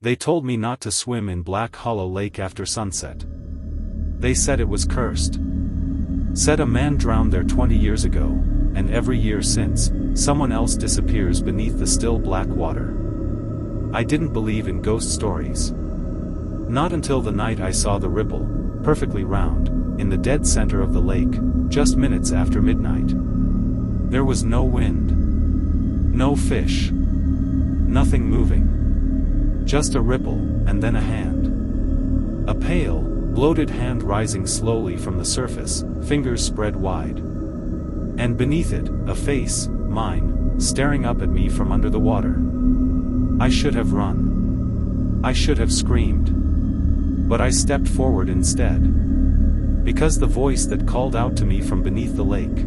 They told me not to swim in Black Hollow Lake after sunset. They said it was cursed. Said a man drowned there 20 years ago, and every year since, someone else disappears beneath the still black water. I didn't believe in ghost stories. Not until the night I saw the ripple, perfectly round, in the dead center of the lake, just minutes after midnight. There was no wind. No fish. Nothing moving. Just a ripple, and then a hand. A pale, bloated hand rising slowly from the surface, fingers spread wide. And beneath it, a face, mine, staring up at me from under the water. I should have run. I should have screamed. But I stepped forward instead. Because the voice that called out to me from beneath the lake,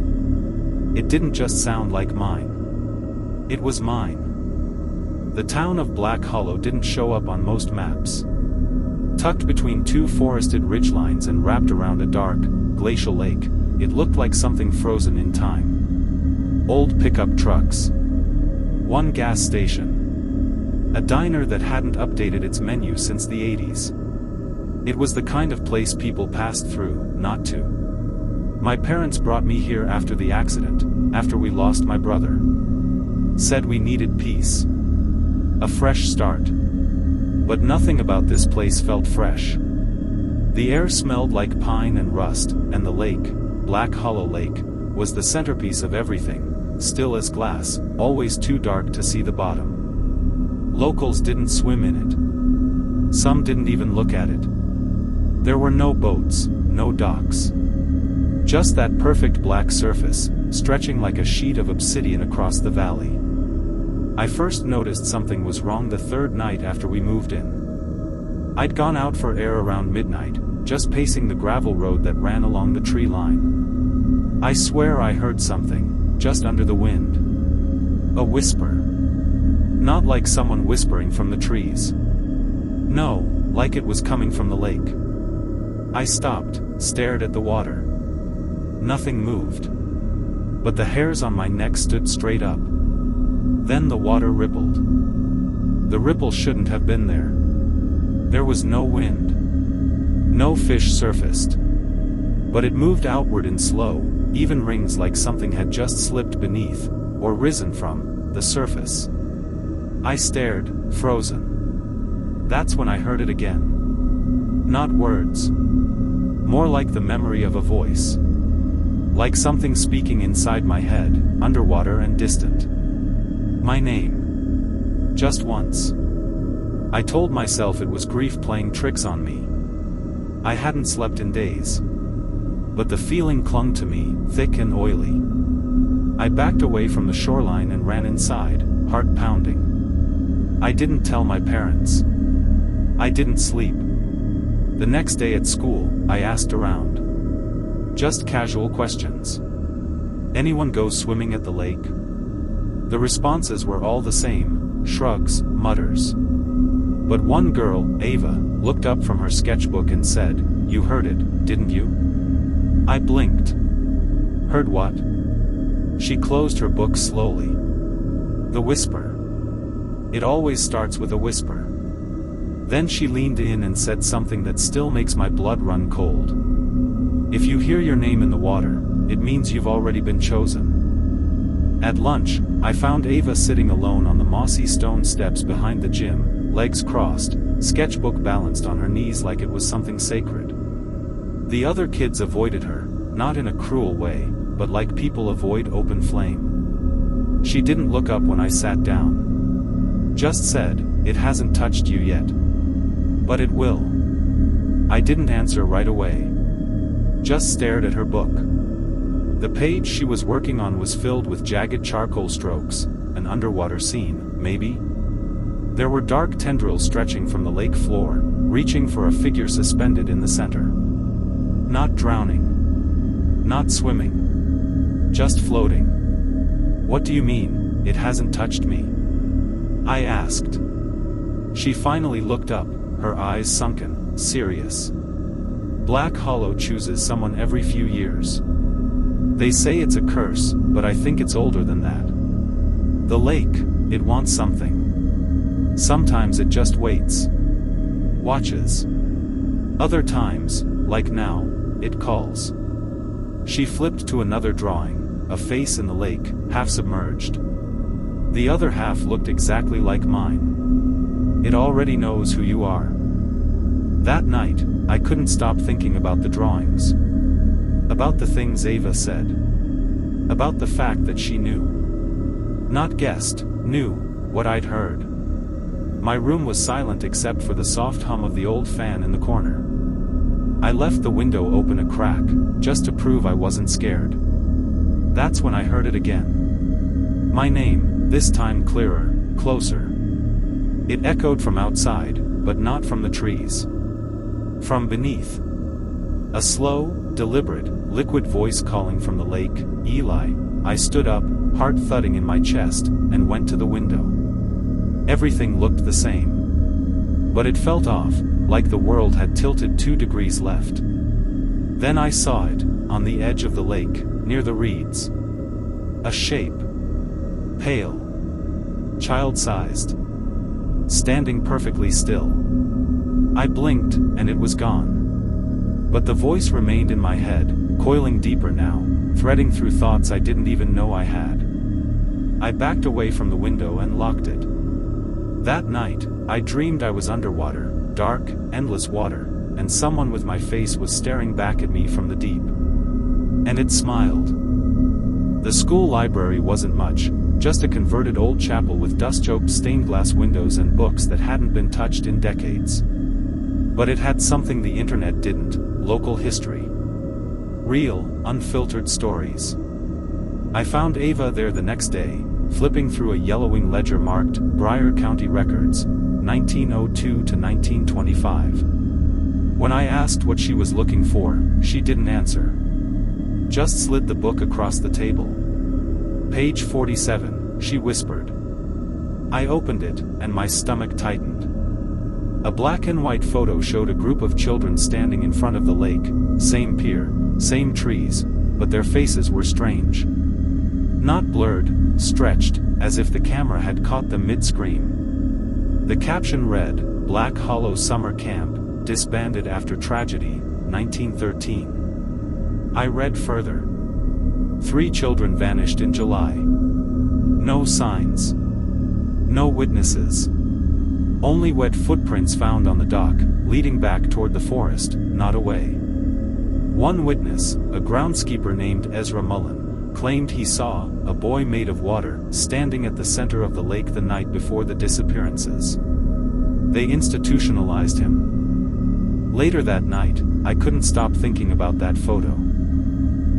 it didn't just sound like mine. It was mine. The town of Black Hollow didn't show up on most maps. Tucked between two forested ridgelines and wrapped around a dark, glacial lake, it looked like something frozen in time. Old pickup trucks. One gas station. A diner that hadn't updated its menu since the 80s. It was the kind of place people passed through, not to. My parents brought me here after the accident, after we lost my brother. Said we needed peace. A fresh start. But nothing about this place felt fresh. The air smelled like pine and rust, and the lake, Black Hollow Lake, was the centerpiece of everything, still as glass, always too dark to see the bottom. Locals didn't swim in it. Some didn't even look at it. There were no boats, no docks. Just that perfect black surface, stretching like a sheet of obsidian across the valley. I first noticed something was wrong the third night after we moved in. I'd gone out for air around midnight, just pacing the gravel road that ran along the tree line. I swear I heard something, just under the wind. A whisper. Not like someone whispering from the trees. No, like it was coming from the lake. I stopped, stared at the water. Nothing moved. But the hairs on my neck stood straight up. Then the water rippled. The ripple shouldn't have been there. There was no wind. No fish surfaced. But it moved outward in slow, even rings like something had just slipped beneath, or risen from, the surface. I stared, frozen. That's when I heard it again. Not words. More like the memory of a voice. Like something speaking inside my head, underwater and distant. My name. Just once. I told myself it was grief playing tricks on me. I hadn't slept in days. But the feeling clung to me, thick and oily. I backed away from the shoreline and ran inside, heart pounding. I didn't tell my parents. I didn't sleep. The next day at school, I asked around. Just casual questions. Anyone go swimming at the lake? The responses were all the same, shrugs, mutters. But one girl, Ava, looked up from her sketchbook and said, "You heard it, didn't you?" I blinked. Heard what? She closed her book slowly. The whisper. It always starts with a whisper. Then she leaned in and said something that still makes my blood run cold. If you hear your name in the water, it means you've already been chosen. At lunch, I found Ava sitting alone on the mossy stone steps behind the gym, legs crossed, sketchbook balanced on her knees like it was something sacred. The other kids avoided her, not in a cruel way, but like people avoid open flame. She didn't look up when I sat down. Just said, "It hasn't touched you yet. But it will." I didn't answer right away. Just stared at her book. The page she was working on was filled with jagged charcoal strokes, an underwater scene, maybe? There were dark tendrils stretching from the lake floor, reaching for a figure suspended in the center. Not drowning. Not swimming. Just floating. "What do you mean, it hasn't touched me?" I asked. She finally looked up, her eyes sunken, serious. Black Hollow chooses someone every few years. They say it's a curse, but I think it's older than that. The lake, it wants something. Sometimes it just waits. Watches. Other times, like now, it calls. She flipped to another drawing, a face in the lake, half submerged. The other half looked exactly like mine. It already knows who you are. That night, I couldn't stop thinking about the drawings. About the things Ava said. About the fact that she knew. Not guessed, knew, what I'd heard. My room was silent except for the soft hum of the old fan in the corner. I left the window open a crack, just to prove I wasn't scared. That's when I heard it again. My name, this time clearer, closer. It echoed from outside, but not from the trees. From beneath. A slow, deliberate, liquid voice calling from the lake, Eli. I stood up, heart thudding in my chest, and went to the window. Everything looked the same. But it felt off, like the world had tilted 2 degrees left. Then I saw it, on the edge of the lake, near the reeds. A shape. Pale. Child-sized. Standing perfectly still. I blinked, and it was gone. But the voice remained in my head, coiling deeper now, threading through thoughts I didn't even know I had. I backed away from the window and locked it. That night, I dreamed I was underwater, dark, endless water, and someone with my face was staring back at me from the deep. And it smiled. The school library wasn't much, just a converted old chapel with dust-choked stained glass windows and books that hadn't been touched in decades. But it had something the internet didn't, local history. Real, unfiltered stories. I found Ava there the next day, flipping through a yellowing ledger marked, Bryer County Records, 1902 to 1925. When I asked what she was looking for, she didn't answer. Just slid the book across the table. Page 47, she whispered. I opened it, and my stomach tightened. A black and white photo showed a group of children standing in front of the lake, same pier, same trees, but their faces were strange. Not blurred, stretched, as if the camera had caught them mid-scream. The caption read, Black Hollow Summer Camp, disbanded after tragedy, 1913. I read further. 3 children vanished in July. No signs. No witnesses. Only wet footprints found on the dock, leading back toward the forest, not away. One witness, a groundskeeper named Ezra Mullen, claimed he saw a boy made of water standing at the center of the lake the night before the disappearances. They institutionalized him. Later that night, I couldn't stop thinking about that photo.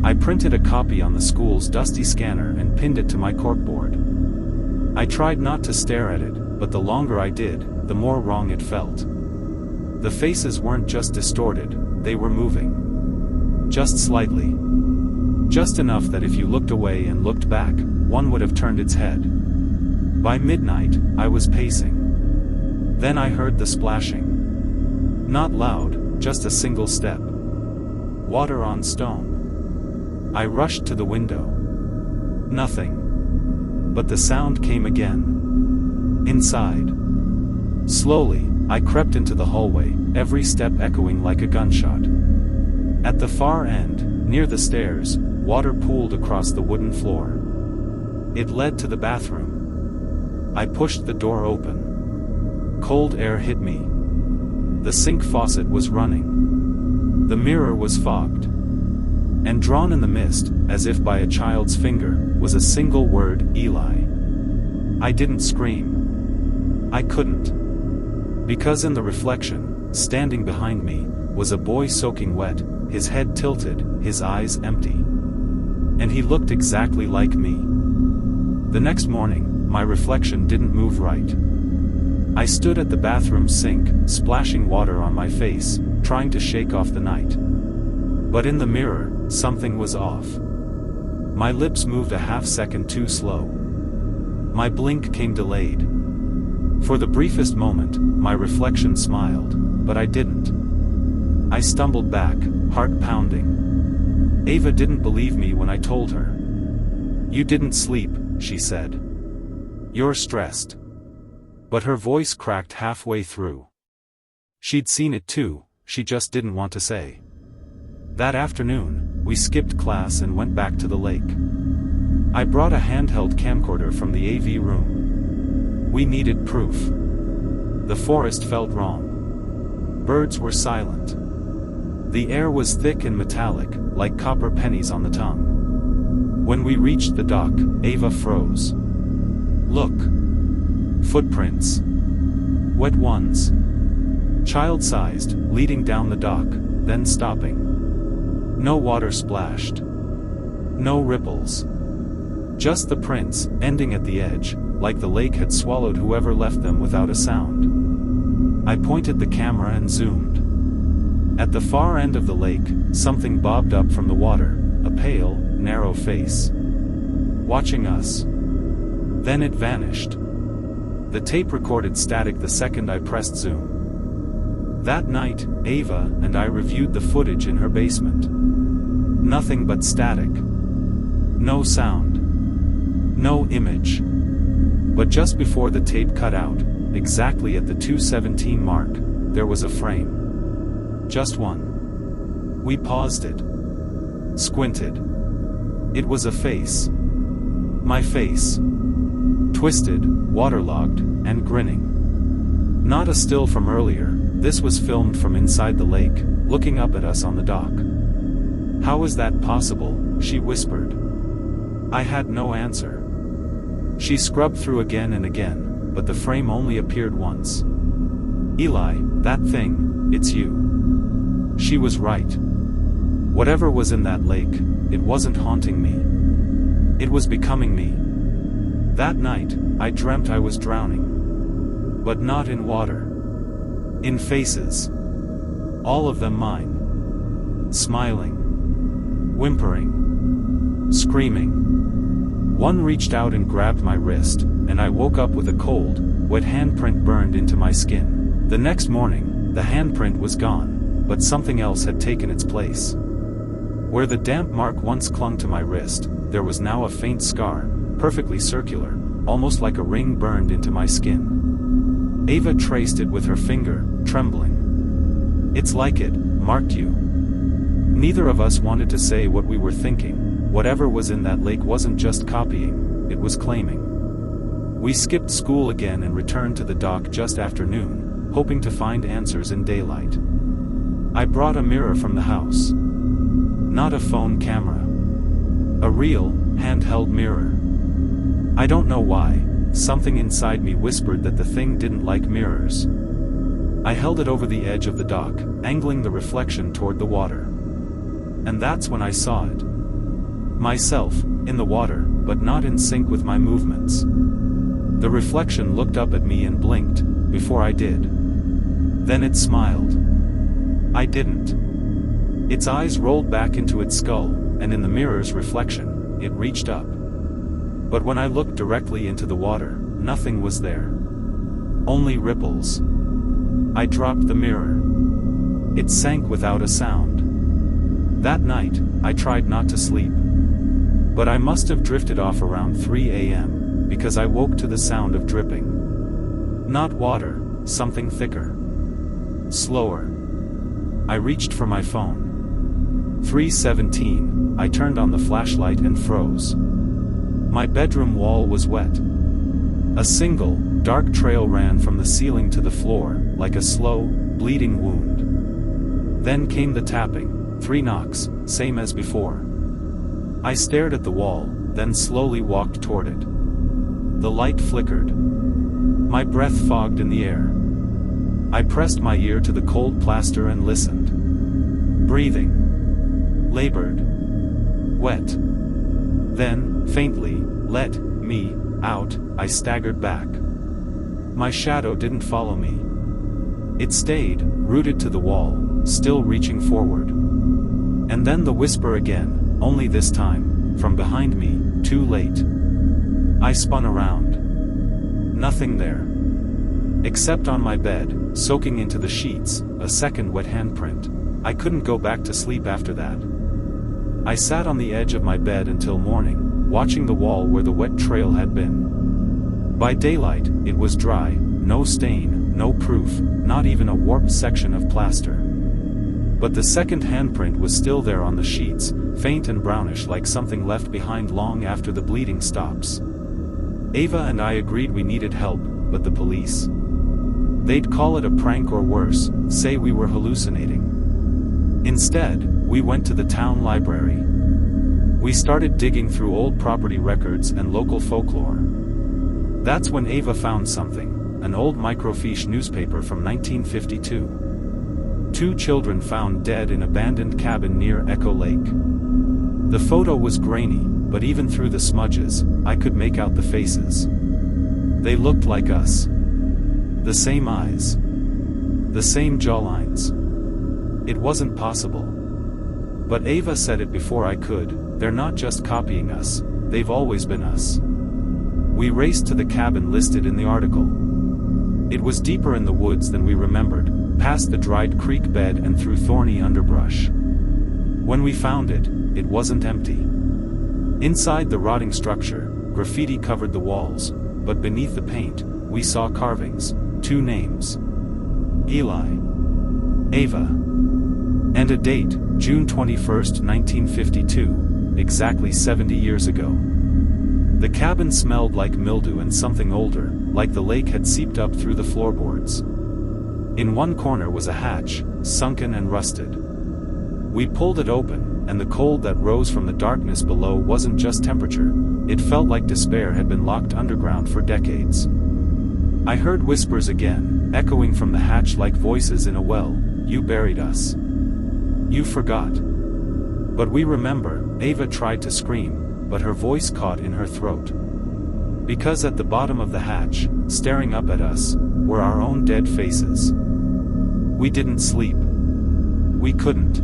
I printed a copy on the school's dusty scanner and pinned it to my corkboard. I tried not to stare at it, but the longer I did, the more wrong it felt. The faces weren't just distorted, they were moving. Just slightly. Just enough that if you looked away and looked back, one would have turned its head. By midnight, I was pacing. Then I heard the splashing. Not loud, just a single step. Water on stone. I rushed to the window. Nothing. But the sound came again. Inside. Slowly, I crept into the hallway, every step echoing like a gunshot. At the far end, near the stairs, water pooled across the wooden floor. It led to the bathroom. I pushed the door open. Cold air hit me. The sink faucet was running. The mirror was fogged. And drawn in the mist, as if by a child's finger, was a single word, Eli. I didn't scream. I couldn't. Because in the reflection, standing behind me, was a boy soaking wet, his head tilted, his eyes empty. And he looked exactly like me. The next morning, my reflection didn't move right. I stood at the bathroom sink, splashing water on my face, trying to shake off the night. But in the mirror, something was off. My lips moved a half-second too slow. My blink came delayed. For the briefest moment, my reflection smiled, but I didn't. I stumbled back, heart pounding. Ava didn't believe me when I told her. You didn't sleep, she said. You're stressed. But her voice cracked halfway through. She'd seen it too, she just didn't want to say. That afternoon, we skipped class and went back to the lake. I brought a handheld camcorder from the AV room. We needed proof. The forest felt wrong. Birds were silent. The air was thick and metallic, like copper pennies on the tongue. When we reached the dock, Ava froze. Look. Footprints. Wet ones. Child-sized, leading down the dock, then stopping. No water splashed. No ripples. Just the prints, ending at the edge, like the lake had swallowed whoever left them without a sound. I pointed the camera and zoomed. At the far end of the lake, something bobbed up from the water, a pale, narrow face. Watching us. Then it vanished. The tape recorded static the second I pressed zoom. That night, Ava and I reviewed the footage in her basement. Nothing but static. No sound. No image. But just before the tape cut out, exactly at the 2:17 mark, there was a frame. Just one. We paused it. Squinted. It was a face. My face. Twisted, waterlogged, and grinning. Not a still from earlier, this was filmed from inside the lake, looking up at us on the dock. How is that possible? She whispered. I had no answer. She scrubbed through again and again, but the frame only appeared once. Eli, that thing, it's you. She was right. Whatever was in that lake, it wasn't haunting me. It was becoming me. That night, I dreamt I was drowning. But not in water. In faces. All of them mine. Smiling. Whimpering. Screaming. One reached out and grabbed my wrist, and I woke up with a cold, wet handprint burned into my skin. The next morning, the handprint was gone, but something else had taken its place. Where the damp mark once clung to my wrist, there was now a faint scar, perfectly circular, almost like a ring burned into my skin. Ava traced it with her finger, trembling. It's like it marked you. Neither of us wanted to say what we were thinking. Whatever was in that lake wasn't just copying, it was claiming. We skipped school again and returned to the dock just after noon, hoping to find answers in daylight. I brought a mirror from the house. Not a phone camera. A real, handheld mirror. I don't know why, something inside me whispered that the thing didn't like mirrors. I held it over the edge of the dock, angling the reflection toward the water. And that's when I saw it. Myself, in the water, but not in sync with my movements. The reflection looked up at me and blinked, before I did. Then it smiled. I didn't. Its eyes rolled back into its skull, and in the mirror's reflection, it reached up. But when I looked directly into the water, nothing was there. Only ripples. I dropped the mirror. It sank without a sound. That night, I tried not to sleep. But I must have drifted off around 3 a.m., because I woke to the sound of dripping. Not water, something thicker. Slower. I reached for my phone. 3:17, I turned on the flashlight and froze. My bedroom wall was wet. A single, dark trail ran from the ceiling to the floor, like a slow, bleeding wound. Then came the tapping, 3 knocks, same as before. I stared at the wall, then slowly walked toward it. The light flickered. My breath fogged in the air. I pressed my ear to the cold plaster and listened. Breathing. Labored. Wet. Then, faintly, let me out, I staggered back. My shadow didn't follow me. It stayed, rooted to the wall, still reaching forward. And then the whisper again, only this time, from behind me, too late. I spun around. Nothing there. Except on my bed, soaking into the sheets, a second wet handprint. I couldn't go back to sleep after that. I sat on the edge of my bed until morning, watching the wall where the wet trail had been. By daylight, it was dry, no stain, no proof, not even a warped section of plaster. But the second handprint was still there on the sheets, faint and brownish like something left behind long after the bleeding stops. Ava and I agreed we needed help, but the police? They'd call it a prank or worse, say we were hallucinating. Instead, we went to the town library. We started digging through old property records and local folklore. That's when Ava found something, an old microfiche newspaper from 1952. 2 children found dead in abandoned cabin near Echo Lake. The photo was grainy, but even through the smudges, I could make out the faces. They looked like us. The same eyes. The same jawlines. It wasn't possible. But Ava said it before I could, they're not just copying us, they've always been us. We raced to the cabin listed in the article. It was deeper in the woods than we remembered, past the dried creek bed and through thorny underbrush. When we found it, it wasn't empty. Inside the rotting structure, graffiti covered the walls, but beneath the paint, we saw carvings, 2 names. Eli. Ava. And a date, June 21, 1952, exactly 70 years ago. The cabin smelled like mildew and something older, like the lake had seeped up through the floorboards. In one corner was a hatch, sunken and rusted. We pulled it open, and the cold that rose from the darkness below wasn't just temperature, it felt like despair had been locked underground for decades. I heard whispers again, echoing from the hatch like voices in a well, "You buried us. You forgot." But we remember. Ava tried to scream, but her voice caught in her throat. Because at the bottom of the hatch, staring up at us, were our own dead faces. We didn't sleep. We couldn't.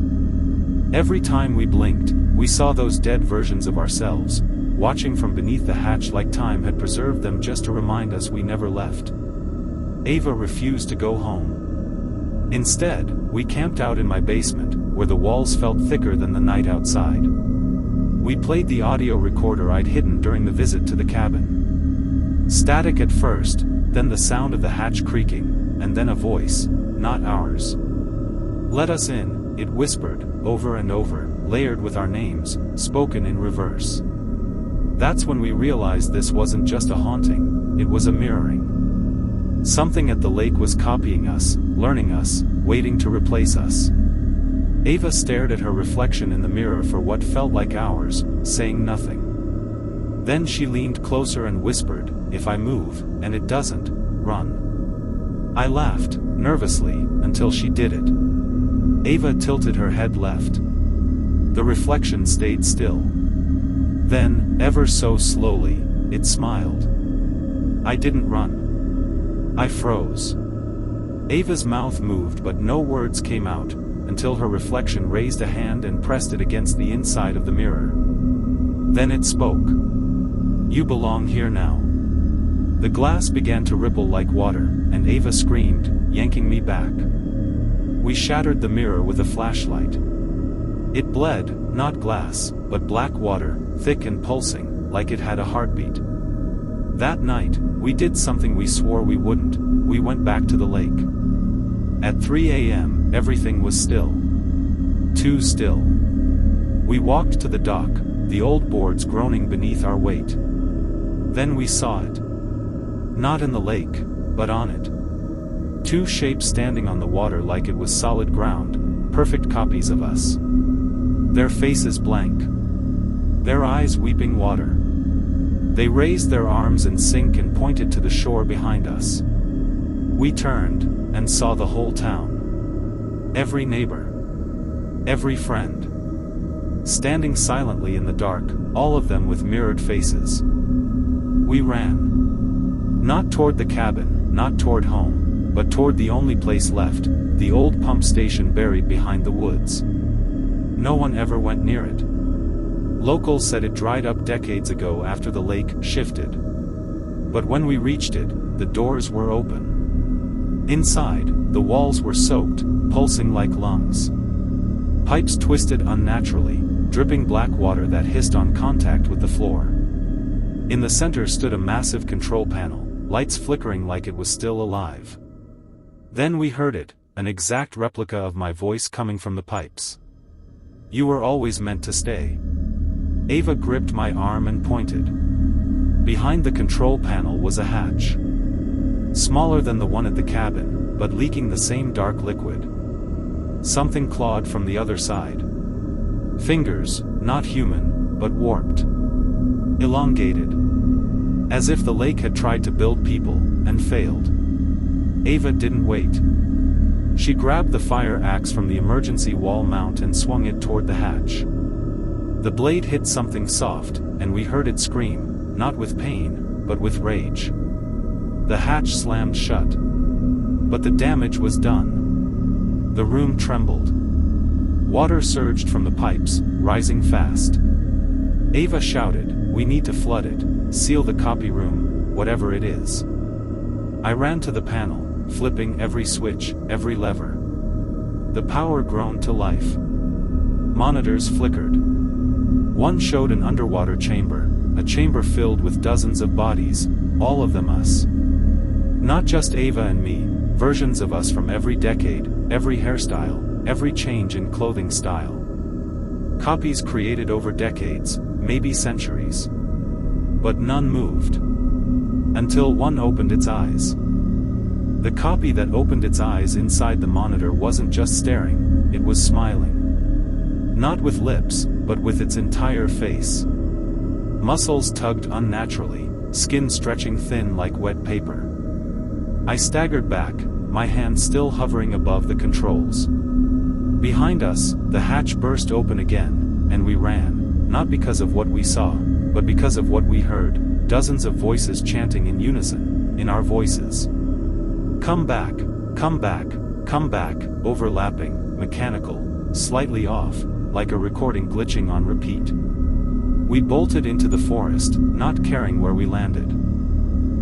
Every time we blinked, we saw those dead versions of ourselves, watching from beneath the hatch like time had preserved them just to remind us we never left. Ava refused to go home. Instead, we camped out in my basement, where the walls felt thicker than the night outside. We played the audio recorder I'd hidden during the visit to the cabin. Static at first, then the sound of the hatch creaking, and then a voice, not ours. "Let us in," it whispered, over and over, layered with our names, spoken in reverse. That's when we realized this wasn't just a haunting, it was a mirroring. Something at the lake was copying us, learning us, waiting to replace us. Ava stared at her reflection in the mirror for what felt like hours, saying nothing. Then she leaned closer and whispered, "If I move, and it doesn't, run." I laughed, nervously, until she did it. Ava tilted her head left. The reflection stayed still. Then, ever so slowly, it smiled. I didn't run. I froze. Ava's mouth moved but no words came out, until her reflection raised a hand and pressed it against the inside of the mirror. Then it spoke. "You belong here now." The glass began to ripple like water, and Ava screamed, yanking me back. We shattered the mirror with a flashlight. It bled, not glass, but black water, thick and pulsing, like it had a heartbeat. That night, we did something we swore we wouldn't. We went back to the lake. At 3 a.m., everything was still. Too still. We walked to the dock, the old boards groaning beneath our weight. Then we saw it. Not in the lake, but on it. 2 shapes standing on the water like it was solid ground, perfect copies of us. Their faces blank. Their eyes weeping water. They raised their arms in sync and pointed to the shore behind us. We turned, and saw the whole town. Every neighbor. Every friend. Standing silently in the dark, all of them with mirrored faces. We ran. Not toward the cabin, not toward home, but toward the only place left, the old pump station buried behind the woods. No one ever went near it. Locals said it dried up decades ago after the lake shifted. But when we reached it, the doors were open. Inside, the walls were soaked, pulsing like lungs. Pipes twisted unnaturally, dripping black water that hissed on contact with the floor. In the center stood a massive control panel, lights flickering like it was still alive. Then we heard it, an exact replica of my voice coming from the pipes. "You were always meant to stay." Ava gripped my arm and pointed. Behind the control panel was a hatch. Smaller than the one at the cabin, but leaking the same dark liquid. Something clawed from the other side. Fingers, not human, but warped. Elongated. As if the lake had tried to build people, and failed. Ava didn't wait. She grabbed the fire axe from the emergency wall mount and swung it toward the hatch. The blade hit something soft, and we heard it scream, not with pain, but with rage. The hatch slammed shut. But the damage was done. The room trembled. Water surged from the pipes, rising fast. Ava shouted, "We need to flood it, seal the copy room, whatever it is." I ran to the panel, flipping every switch, every lever. The power groaned to life. Monitors flickered. One showed an underwater chamber, a chamber filled with dozens of bodies, all of them us. Not just Ava and me, versions of us from every decade, every hairstyle, every change in clothing style. Copies created over decades, maybe centuries. But none moved. Until one opened its eyes. The copy that opened its eyes inside the monitor wasn't just staring, it was smiling. Not with lips, but with its entire face. Muscles tugged unnaturally, skin stretching thin like wet paper. I staggered back, my hand still hovering above the controls. Behind us, the hatch burst open again, and we ran, not because of what we saw, but because of what we heard, dozens of voices chanting in unison, in our voices. "Come back, come back, come back," overlapping, mechanical, slightly off, like a recording glitching on repeat. We bolted into the forest, not caring where we landed.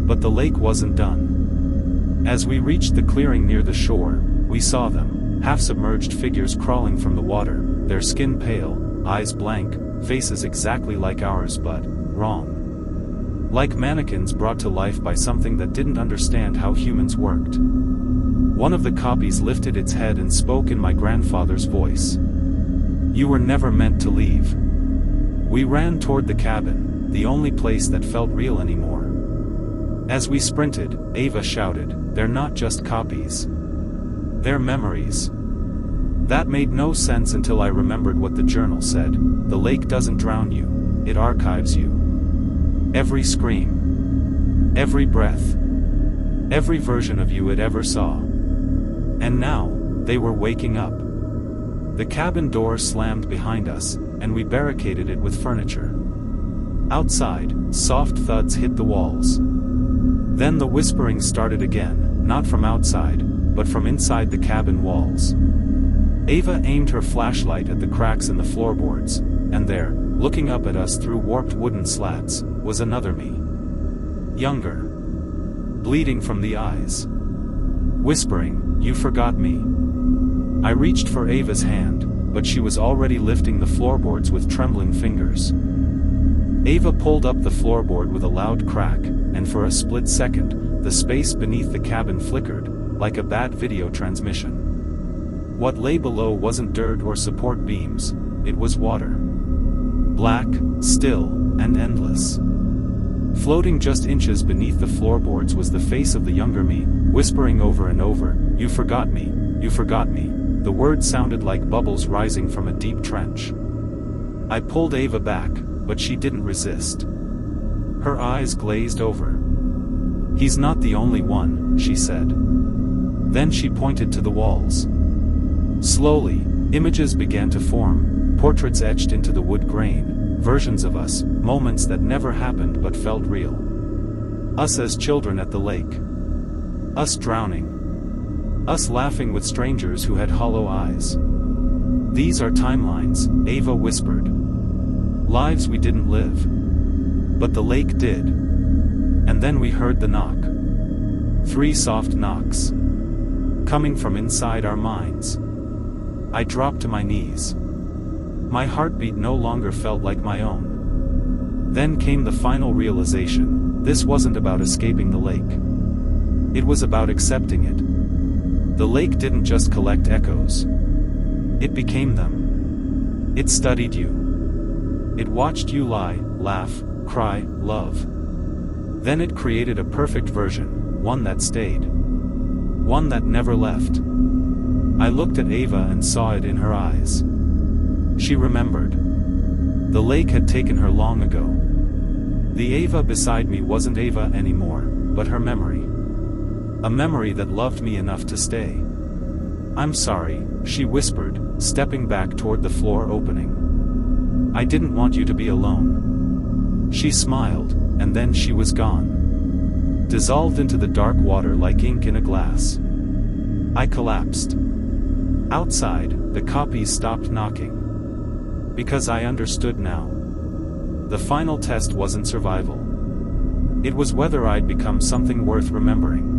But the lake wasn't done. As we reached the clearing near the shore, we saw them, half-submerged figures crawling from the water, their skin pale, eyes blank, faces exactly like ours but wrong. Like mannequins brought to life by something that didn't understand how humans worked. One of the copies lifted its head and spoke in my grandfather's voice. "You were never meant to leave." We ran toward the cabin, the only place that felt real anymore. As we sprinted, Ava shouted, "They're not just copies. They're memories." That made no sense until I remembered what the journal said. The lake doesn't drown you, it archives you. Every scream. Every breath. Every version of you it ever saw. And now, they were waking up. The cabin door slammed behind us, and we barricaded it with furniture. Outside, soft thuds hit the walls. Then the whispering started again, not from outside, but from inside the cabin walls. Ava aimed her flashlight at the cracks in the floorboards, and there, looking up at us through warped wooden slats, was another me. Younger. Bleeding from the eyes. Whispering, "You forgot me." I reached for Ava's hand, but she was already lifting the floorboards with trembling fingers. Ava pulled up the floorboard with a loud crack, and for a split second, the space beneath the cabin flickered, like a bad video transmission. What lay below wasn't dirt or support beams, it was water. Black, still, and endless. Floating just inches beneath the floorboards was the face of the younger me, whispering over and over, "You forgot me, you forgot me." The words sounded like bubbles rising from a deep trench. I pulled Ava back, but she didn't resist. Her eyes glazed over. "He's not the only one," she said. Then she pointed to the walls. Slowly, images began to form, portraits etched into the wood grain, versions of us, moments that never happened but felt real. Us as children at the lake. Us drowning. Us laughing with strangers who had hollow eyes. "These are timelines," Ava whispered. "Lives we didn't live. But the lake did." And then we heard the knock. 3 soft knocks. Coming from inside our minds. I dropped to my knees. My heartbeat no longer felt like my own. Then came the final realization. This wasn't about escaping the lake. It was about accepting it. The lake didn't just collect echoes. It became them. It studied you. It watched you lie, laugh, cry, love. Then it created a perfect version, one that stayed. One that never left. I looked at Ava and saw it in her eyes. She remembered. The lake had taken her long ago. The Ava beside me wasn't Ava anymore, but her memory. A memory that loved me enough to stay. "I'm sorry," she whispered, stepping back toward the floor opening. "I didn't want you to be alone." She smiled, and then she was gone. Dissolved into the dark water like ink in a glass. I collapsed. Outside, the copies stopped knocking. Because I understood now. The final test wasn't survival. It was whether I'd become something worth remembering.